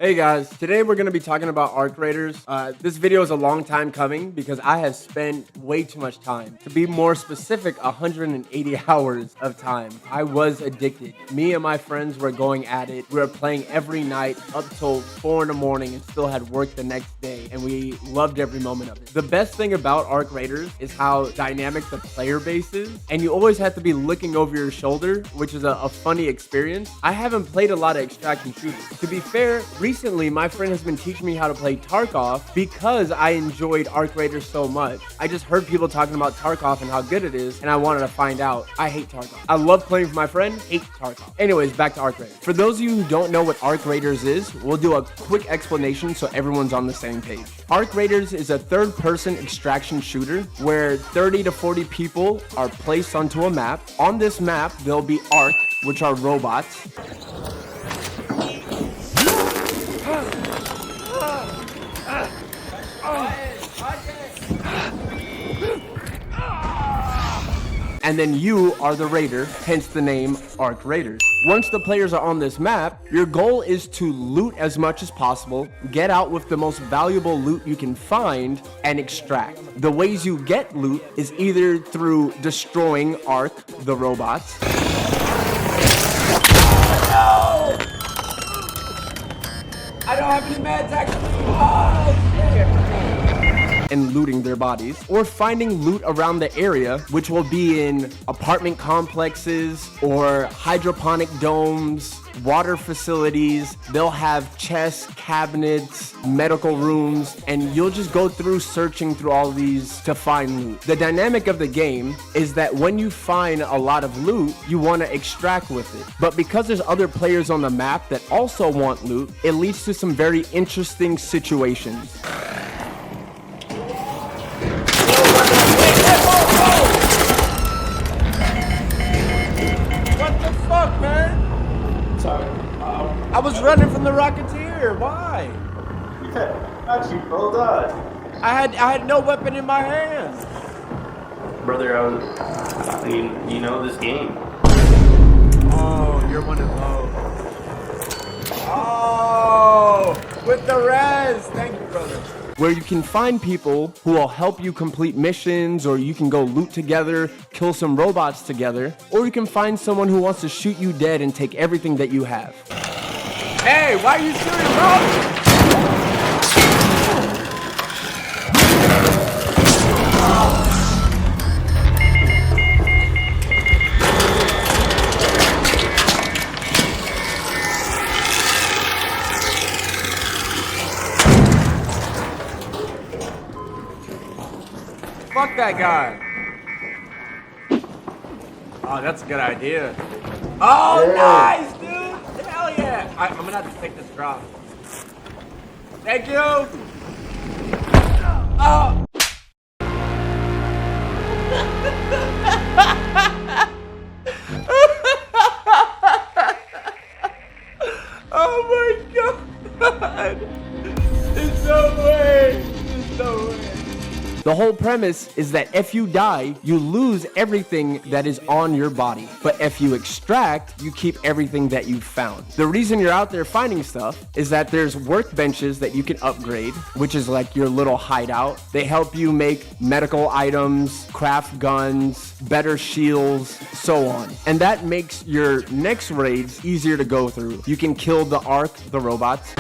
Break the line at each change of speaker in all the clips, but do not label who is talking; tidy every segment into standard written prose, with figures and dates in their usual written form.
Hey guys, today we're going to be talking about arc raiders. This video is a long time coming because I have spent way too much time. To be more specific, 180 hours of time. I was addicted. Me and my friends were going at it. We were playing every night up till 4 in the morning and still had work the next day, and we loved every moment of it. The best thing about arc raiders is how dynamic the player base is, and you always have to be looking over your shoulder, which is a funny experience. I haven't played a lot of extraction shooters. To be fair, recently, my friend has been teaching me how to play Tarkov because I enjoyed Arc Raiders so much. I just heard people talking about Tarkov and how good it is, and I wanted to find out. I hate Tarkov. I love playing for my friend, hate Tarkov. Anyways, back to Arc Raiders. For those of you who don't know what Arc Raiders is, we'll do a quick explanation so everyone's on the same page. Arc Raiders is a third-person extraction shooter where 30 to 40 people are placed onto a map. On this map, there'll be Arc, which are robots. And then you are the raider, hence the name Arc Raiders. Once the players are on this map, your goal is to loot as much as possible, get out with the most valuable loot you can find, and extract. The ways you get loot is either through destroying Arc, the robots. No! I don't have any meds actually. Oh, shit. And looting their bodies, or finding loot around the area, which will be in apartment complexes or hydroponic domes, water facilities. They'll have chests, cabinets, medical rooms, and you'll just go through searching through all these to find loot. The dynamic of the game is that when you find a lot of loot, you want to extract with it. But because there's other players on the map that also want loot, it leads to some very interesting situations. I was running from the Rocketeer. Why?
Yeah, got you. Well done.
I had no weapon in my hand.
Brother, I mean, you know this game.
Oh, you're one of those. Oh, with the res. Thank you, brother. Where you can find people who will help you complete missions, or you can go loot together, kill some robots together, or you can find someone who wants to shoot you dead and take everything that you have. Hey, why are you shooting, bro? Fuck that guy. Oh, that's a good idea. Oh, yeah. Nice, dude. Hell yeah. I'm gonna have to take this drop. Thank you. Oh. Oh my God. There's no way. There's no way. The whole premise is that if you die, you lose everything that is on your body. But if you extract, you keep everything that you've found. The reason you're out there finding stuff is that there's workbenches that you can upgrade, which is like your little hideout. They help you make medical items, craft guns, better shields, so on. And that makes your next raids easier to go through. You can kill the Arc, the robots.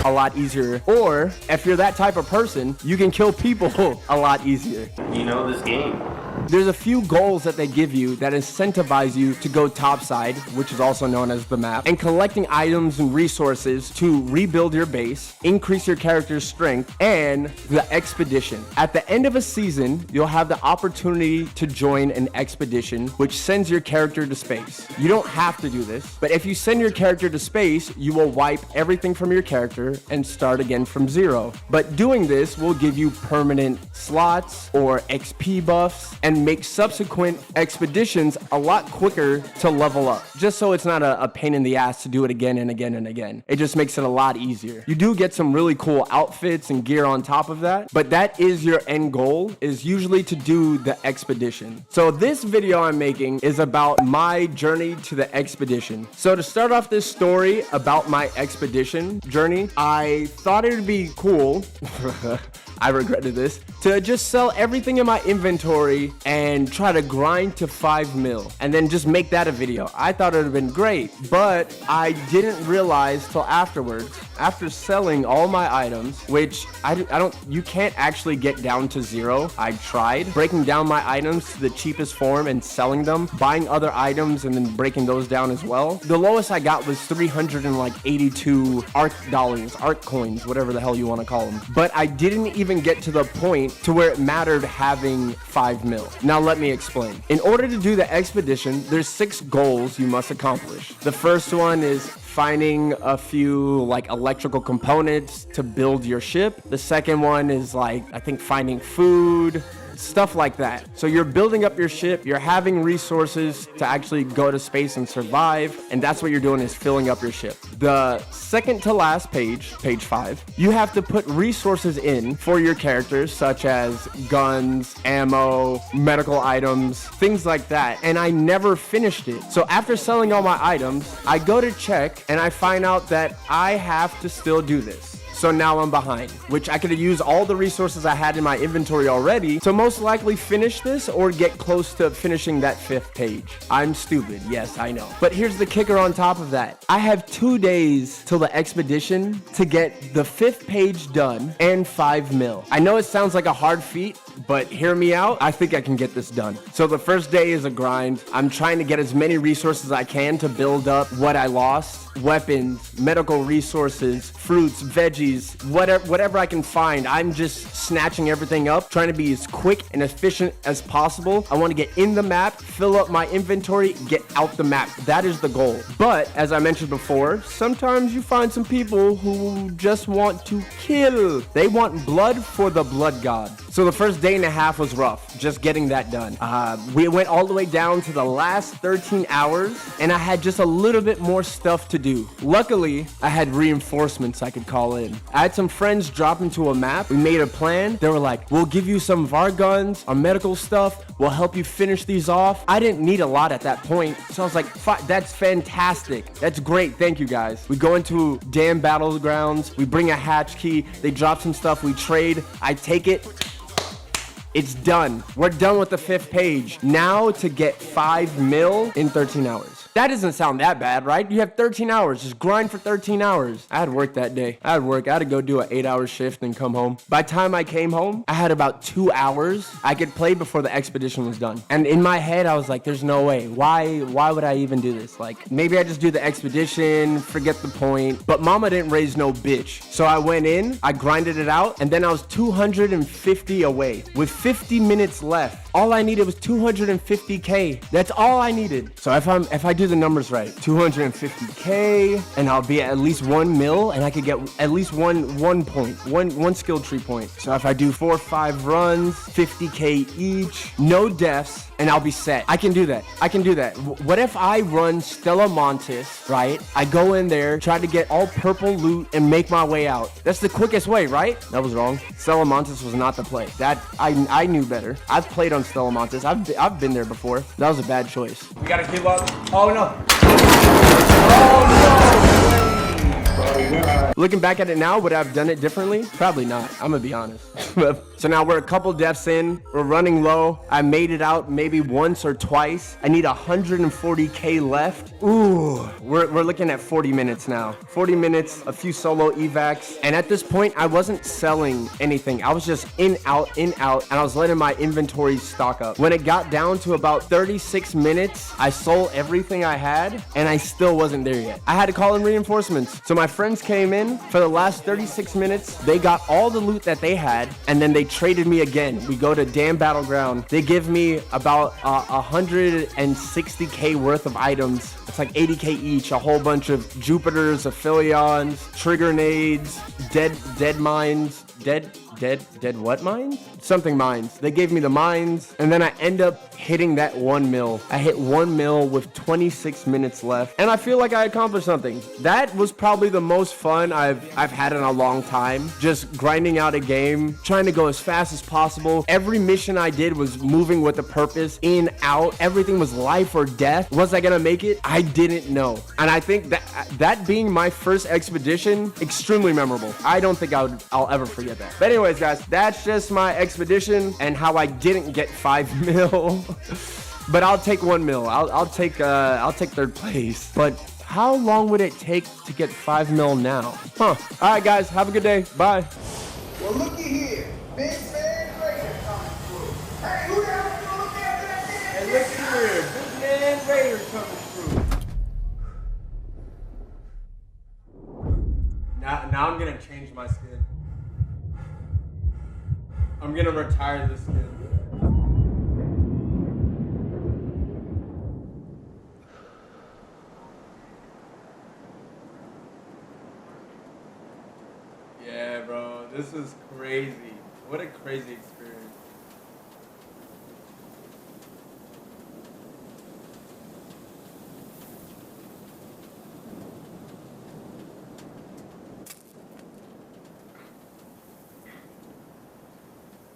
A lot easier. Or if you're that type of person, you can kill people a lot easier.
You know this game.
There's a few goals that they give you that incentivize you to go topside, which is also known as the map, and collecting items and resources to rebuild your base, increase your character's strength, and the expedition. At the end of a season, you'll have the opportunity to join an expedition, which sends your character to space. You don't have to do this, but if you send your character to space, you will wipe everything from your character and start again from zero. But doing this will give you permanent slots or XP buffs, and and make subsequent expeditions a lot quicker to level up, just so it's not a pain in the ass to do it again and again and again. It just makes it a lot easier. You do get some really cool outfits and gear on top of that, but that is your end goal, is usually to do the expedition. So this video I'm making is about my journey to the expedition. So to start off this story about my expedition journey, I thought it would be cool I regretted this, to just sell everything in my inventory and try to grind to 5 mil and then just make that a video. I thought it would have been great, but I didn't realize till afterwards, after selling all my items, which you can't actually get down to 0. I tried breaking down my items to the cheapest form and selling them, buying other items and then breaking those down as well. The lowest I got was 382 ARC dollars, ARC coins, whatever the hell you want to call them. But I didn't even get to the point to where it mattered having 5 mil. Now let me explain. In order to do the expedition, there's 6 goals you must accomplish. The first one is finding a few like electrical components to build your ship. The second one is like, I think, finding food, stuff like that. So you're building up your ship, you're having resources to actually go to space and survive, and that's what you're doing, is filling up your ship. The second to last page, page 5, you have to put resources in for your characters, such as guns, ammo, medical items, things like that, and I never finished it. So after selling all my items, I go to check and I find out that I have to still do this. So now I'm behind, which I could have used all the resources I had in my inventory already to most likely finish this or get close to finishing that 5th page. I'm stupid, yes, I know. But here's the kicker on top of that. I have 2 days till the expedition to get the 5th page done and 5 mil. I know it sounds like a hard feat, but hear me out. I think I can get this done. So the first day is a grind. I'm trying to get as many resources as I can to build up what I lost. Weapons, medical resources, fruits, veggies, whatever I can find. I'm just snatching everything up, trying to be as quick and efficient as possible. I want to get in the map, fill up my inventory, get out the map. That is the goal. But as I mentioned before, sometimes you find some people who just want to kill. They want blood for the blood god. So the first day and a half was rough, just getting that done. We went all the way down to the last 13 hours, and I had just a little bit more stuff to do. Luckily, I had reinforcements I could call in. I had some friends drop into a map. We made a plan. They were like, we'll give you some of our guns, our medical stuff. We'll help you finish these off. I didn't need a lot at that point. So I was like, that's fantastic. That's great. Thank you, guys. We go into damn battlegrounds. We bring a hatch key. They drop some stuff. We trade. I take it. It's done. We're done with the 5th page. Now to get 5 mil in 13 hours. That doesn't sound that bad, right? You have 13 hours. Just grind for 13 hours. I had work that day. I had to go do an 8-hour shift and come home. By the time I came home, I had about 2 hours I could play before the expedition was done. And in my head, I was like, there's no way. Why would I even do this? Like, maybe I just do the expedition, forget the point. But mama didn't raise no bitch. So I went in, I grinded it out, and then I was 250 away with 50 minutes left. All I needed was 250K. That's all I needed. So if I do the numbers right, 250K, and I'll be at least 1 mil, and I could get at least one skill tree point. So if I do 4 or 5 runs, 50K each, no deaths, and I'll be set. I can do that. What if I run Stella Montis, right? I go in there, try to get all purple loot, and make my way out. That's the quickest way, right? That was wrong. Stella Montis was not the play. That I knew better. I've played on Stella Montis. I've been there before. That was a bad choice. We gotta keep up. Oh no. Oh no. Looking back at it now, would I have done it differently? Probably not. I'm gonna be honest. So now we're a couple deaths in. We're running low. I made it out maybe once or twice. I need 140K left. Ooh, we're looking at 40 minutes now. 40 minutes, a few solo evacs. And at this point, I wasn't selling anything. I was just in, out, and I was letting my inventory stock up. When it got down to about 36 minutes, I sold everything I had, and I still wasn't there yet. I had to call in reinforcements. So my friends came in for the last 36 minutes. They got all the loot that they had, and then they traded me again. We go to damn battleground. They give me about 160K worth of items. It's like 80K each, a whole bunch of Jupiters, Aphelions, trigger nades, dead mines, dead dead what mines? Something mines. They gave me the mines, and then I end up hitting that 1 mil. I hit 1 mil with 26 minutes left, and I feel like I accomplished something. That was probably the most fun I've had in a long time. Just grinding out a game, trying to go as fast as possible. Every mission I did was moving with a purpose, in, out. Everything was life or death. Was I gonna make it? I didn't know. And I think that being my first expedition, extremely memorable. I don't think I'll ever forget that. But anyways, guys, that's just my expedition and how I didn't get 5 mil. But I'll take 1 mil. I'll take third place. But how long would it take to get 5 mil now? Huh. All right, guys, have a good day. Bye.
Well, looky here. Big man Raider coming through. Hey, who the hell is gonna look after that damn
Hey, look here. Big man Raider coming through. Now I'm gonna change my skin. I'm gonna retire this skin. Yeah, bro, this is crazy. What a crazy experience.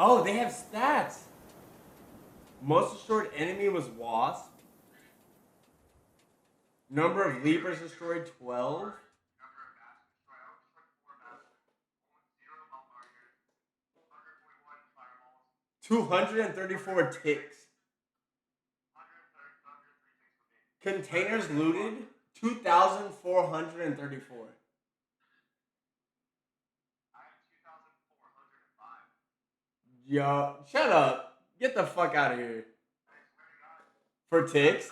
Oh, they have stats. Most destroyed enemy was Wasp. Number of Leapers destroyed, 12. 234 ticks. Containers looted, 2,434. Yo, shut up. Get the fuck out of here. For ticks?